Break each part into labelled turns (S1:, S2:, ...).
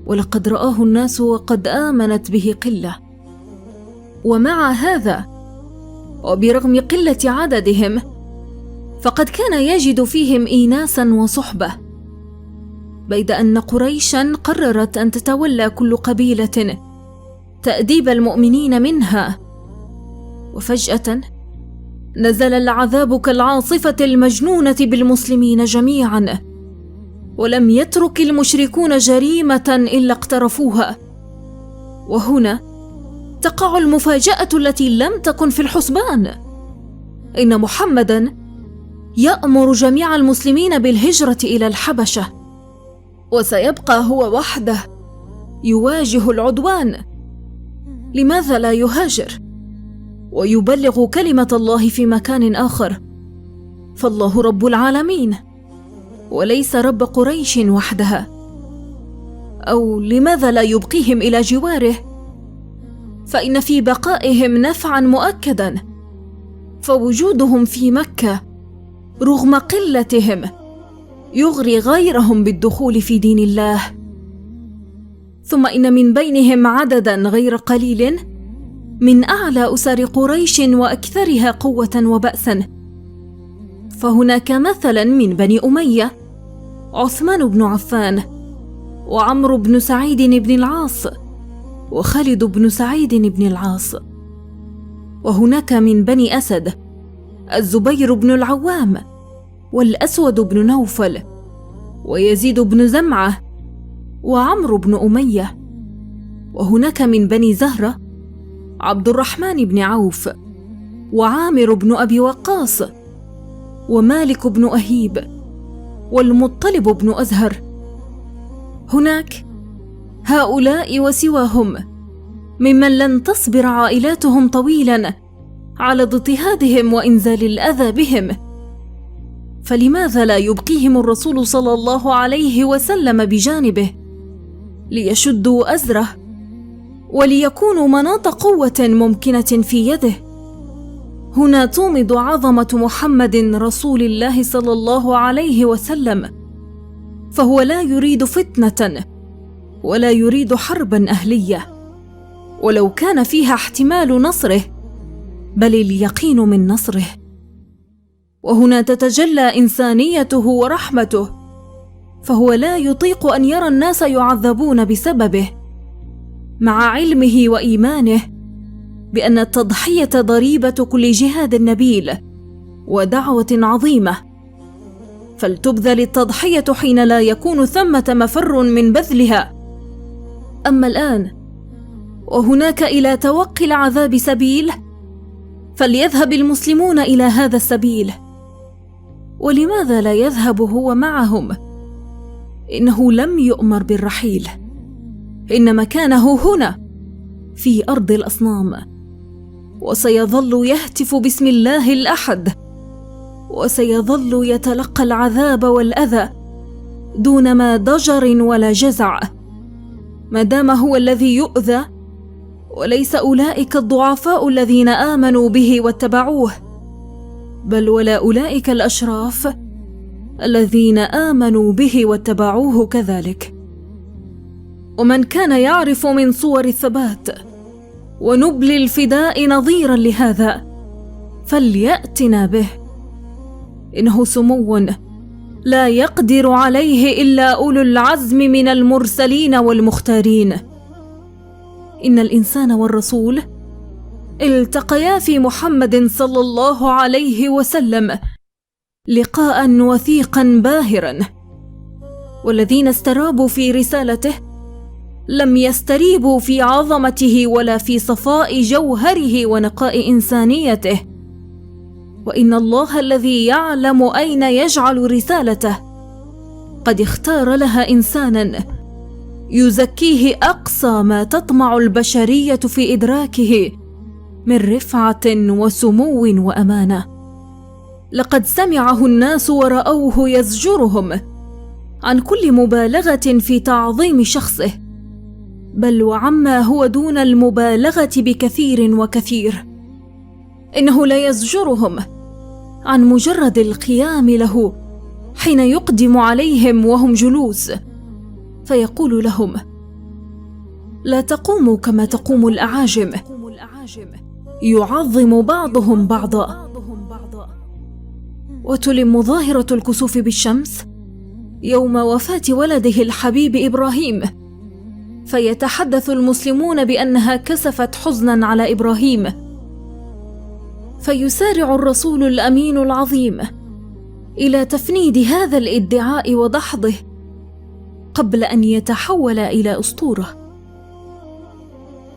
S1: ولقد رآه الناس وقد آمنت به قلة. ومع هذا وبرغم قلة عددهم فقد كان يجد فيهم إيناسا وصحبة، بيد أن قريشا قررت أن تتولى كل قبيلة تأديب المؤمنين منها. وفجأة نزل العذاب كالعاصفة المجنونة بالمسلمين جميعا، ولم يترك المشركون جريمة إلا اقترفوها. وهنا تقع المفاجأة التي لم تكن في الحسبان، إن محمدا يأمر جميع المسلمين بالهجرة إلى الحبشة، وسيبقى هو وحده يواجه العدوان. لماذا لا يهاجر ويبلغ كلمة الله في مكان آخر؟ فالله رب العالمين وليس رب قريش وحدها. أو لماذا لا يبقيهم إلى جواره؟ فإن في بقائهم نفعا مؤكدا، فوجودهم في مكة رغم قلتهم يغري غيرهم بالدخول في دين الله. ثم إن من بينهم عددا غير قليل من أعلى أسر قريش وأكثرها قوة وبأسا. فهناك مثلا من بني أمية عثمان بن عفان، وعمرو بن سعيد بن العاص، وخالد بن سعيد بن العاص. وهناك من بني أسد الزبير بن العوام، والأسود بن نوفل، ويزيد بن زمعة، وعمرو بن أمية. وهناك من بني زهرة عبد الرحمن بن عوف، وعامر بن أبي وقاص، ومالك بن أهيب، والمطلب بن أزهر. هناك هؤلاء وسواهم ممن لن تصبر عائلاتهم طويلا على اضطهادهم وإنزال الأذى بهم. فلماذا لا يبقيهم الرسول صلى الله عليه وسلم بجانبه ليشدوا أزره وليكونوا مناط قوة ممكنة في يده؟ هنا تومض عظمة محمد رسول الله صلى الله عليه وسلم، فهو لا يريد فتنة ولا يريد حربا أهلية، ولو كان فيها احتمال نصره بل اليقين من نصره. وهنا تتجلى إنسانيته ورحمته، فهو لا يطيق أن يرى الناس يعذبون بسببه، مع علمه وإيمانه بأن التضحية ضريبة كل جهاد نبيل ودعوة عظيمة، فلتبذل التضحية حين لا يكون ثمة مفر من بذلها. أما الآن وهناك إلى توقي العذاب سبيل، فليذهب المسلمون إلى هذا السبيل. ولماذا لا يذهب هو معهم؟ إنه لم يؤمر بالرحيل، إن مكانه هنا في أرض الأصنام، وسيظل يهتف باسم الله الأحد، وسيظل يتلقى العذاب والأذى دون ما ضجر ولا جزع، ما دام هو الذي يؤذى وليس أولئك الضعفاء الذين آمنوا به واتبعوه، بل ولا أولئك الأشراف الذين آمنوا به واتبعوه كذلك. ومن كان يعرف من صور الثبات ونبل الفداء نظيرا لهذا فليأتنا به، إنه سمو لا يقدر عليه إلا أولو العزم من المرسلين والمختارين. إن الإنسان والرسول التقيا في محمد صلى الله عليه وسلم لقاء وثيقا باهرا، والذين استرابوا في رسالته لم يستريبوا في عظمته ولا في صفاء جوهره ونقاء إنسانيته. وإن الله الذي يعلم أين يجعل رسالته قد اختار لها إنسانا يزكيه أقصى ما تطمع البشرية في إدراكه من رفعة وسمو وأمانة. لقد سمعه الناس ورأوه يزجرهم عن كل مبالغة في تعظيم شخصه، بل وعما هو دون المبالغة بكثير وكثير. إنه لا يزجرهم عن مجرد القيام له حين يقدم عليهم وهم جلوس، فيقول لهم: لا تقوم كما تقوم الأعاجم، يعظم بعضهم بعضا. وتلم ظاهرة الكسوف بالشمس يوم وفاة ولده الحبيب إبراهيم، فيتحدث المسلمون بأنها كسفت حزنا على إبراهيم، فيسارع الرسول الأمين العظيم إلى تفنيد هذا الادعاء ودحضه قبل أن يتحول إلى أسطورة،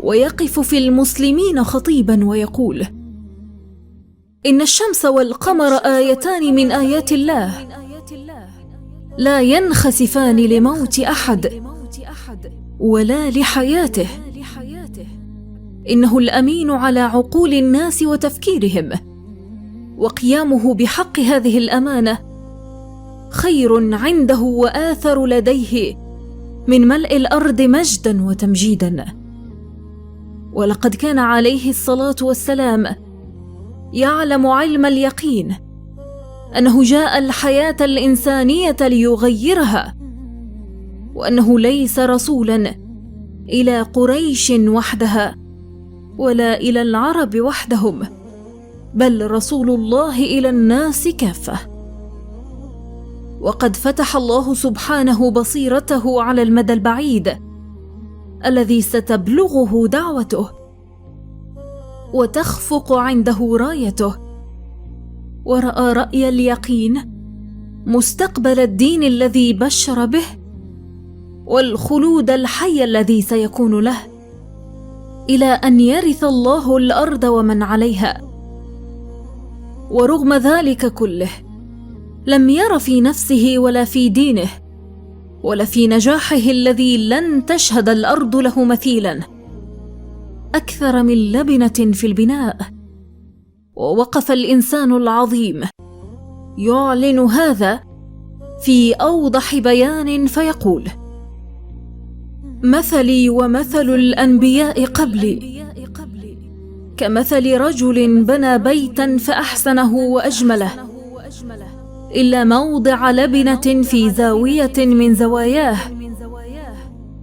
S1: ويقف في المسلمين خطيبا ويقول: إن الشمس والقمر آيتان من آيات الله، لا ينخسفان لموت أحد ولا لحياته، إنه الأمين على عقول الناس وتفكيرهم، وقيامه بحق هذه الأمانة خير عنده وآثر لديه من ملء الأرض مجدا وتمجيدا. ولقد كان عليه الصلاة والسلام يعلم علم اليقين أنه جاء الحياة الإنسانية ليغيرها، وأنه ليس رسولا إلى قريش وحدها ولا إلى العرب وحدهم، بل رسول الله إلى الناس كافة. وقد فتح الله سبحانه بصيرته على المدى البعيد الذي ستبلغه دعوته وتخفق عنده رايته، ورأى رأي اليقين مستقبل الدين الذي بشر به والخلود الحي الذي سيكون له إلى أن يرث الله الأرض ومن عليها. ورغم ذلك كله لم ير في نفسه ولا في دينه ولا في نجاحه الذي لن تشهد الأرض له مثيلا أكثر من لبنة في البناء. ووقف الإنسان العظيم يعلن هذا في أوضح بيان فيقول: مثلي ومثل الأنبياء قبلي كمثل رجل بنى بيتا فأحسنه وأجمله، إلا موضع لبنة في زاوية من زواياه،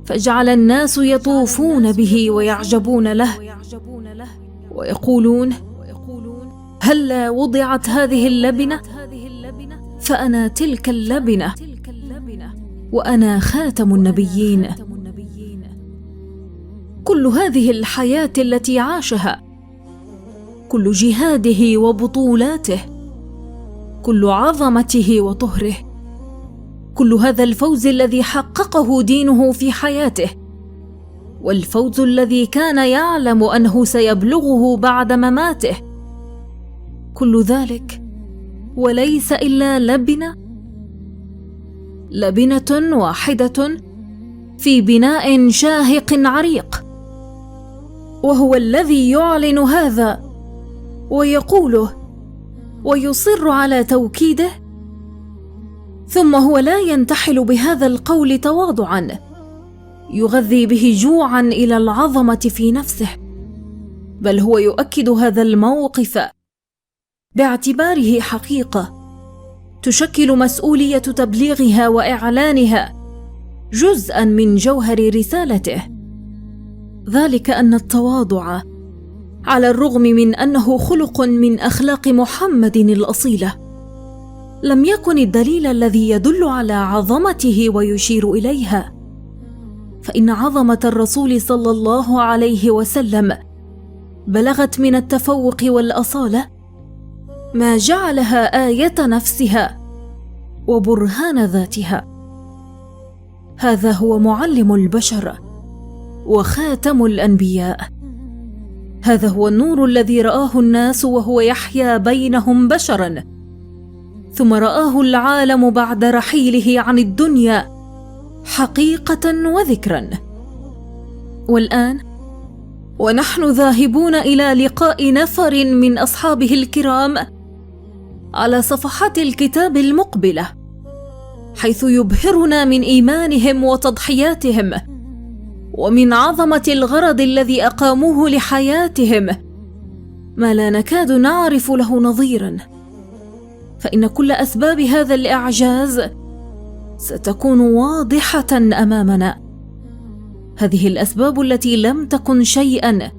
S1: فجعل الناس يطوفون به ويعجبون له ويقولون: هلا وضعت هذه اللبنة؟ فأنا تلك اللبنة، وأنا خاتم النبيين. كل هذه الحياة التي عاشها، كل جهاده وبطولاته، كل عظمته وطهره، كل هذا الفوز الذي حققه دينه في حياته، والفوز الذي كان يعلم أنه سيبلغه بعد مماته، كل ذلك وليس إلا لبنة واحدة في بناء شاهق عريق، وهو الذي يعلن هذا ويقوله ويصر على توكيده، ثم هو لا ينتحل بهذا القول تواضعا يغذي به جوعا إلى العظمة في نفسه، بل هو يؤكد هذا الموقف باعتباره حقيقة تشكل مسؤولية تبليغها وإعلانها جزءا من جوهر رسالته. ذلك أن التواضع، على الرغم من أنه خلق من أخلاق محمد الأصيلة، لم يكن الدليل الذي يدل على عظمته ويشير إليها، فإن عظمة الرسول صلى الله عليه وسلم بلغت من التفوق والأصالة ما جعلها آية نفسها وبرهان ذاتها. هذا هو معلم البشر وخاتم الأنبياء، هذا هو النور الذي رآه الناس وهو يحيا بينهم بشرا، ثم رآه العالم بعد رحيله عن الدنيا حقيقة وذكرا. والآن ونحن ذاهبون إلى لقاء نفر من أصحابه الكرام على صفحات الكتاب المقبلة، حيث يبهرنا من إيمانهم وتضحياتهم ومن عظمة الغرض الذي أقاموه لحياتهم ما لا نكاد نعرف له نظيرا، فإن كل أسباب هذا الإعجاز ستكون واضحة أمامنا. هذه الأسباب التي لم تكن شيئا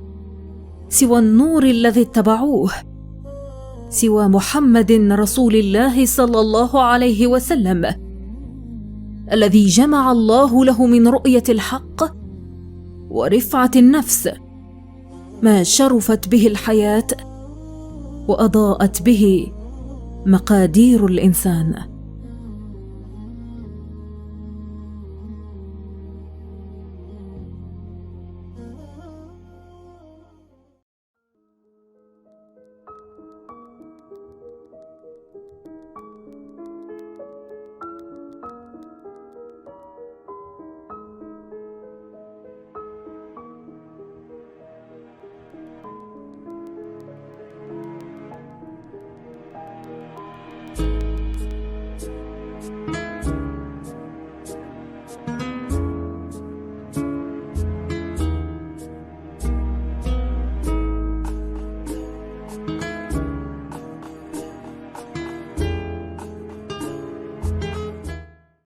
S1: سوى النور الذي اتبعوه، سوى محمد رسول الله صلى الله عليه وسلم، الذي جمع الله له من رؤية الحق ورفعة النفس ما شرفت به الحياة وأضاءت به مقادير الإنسان.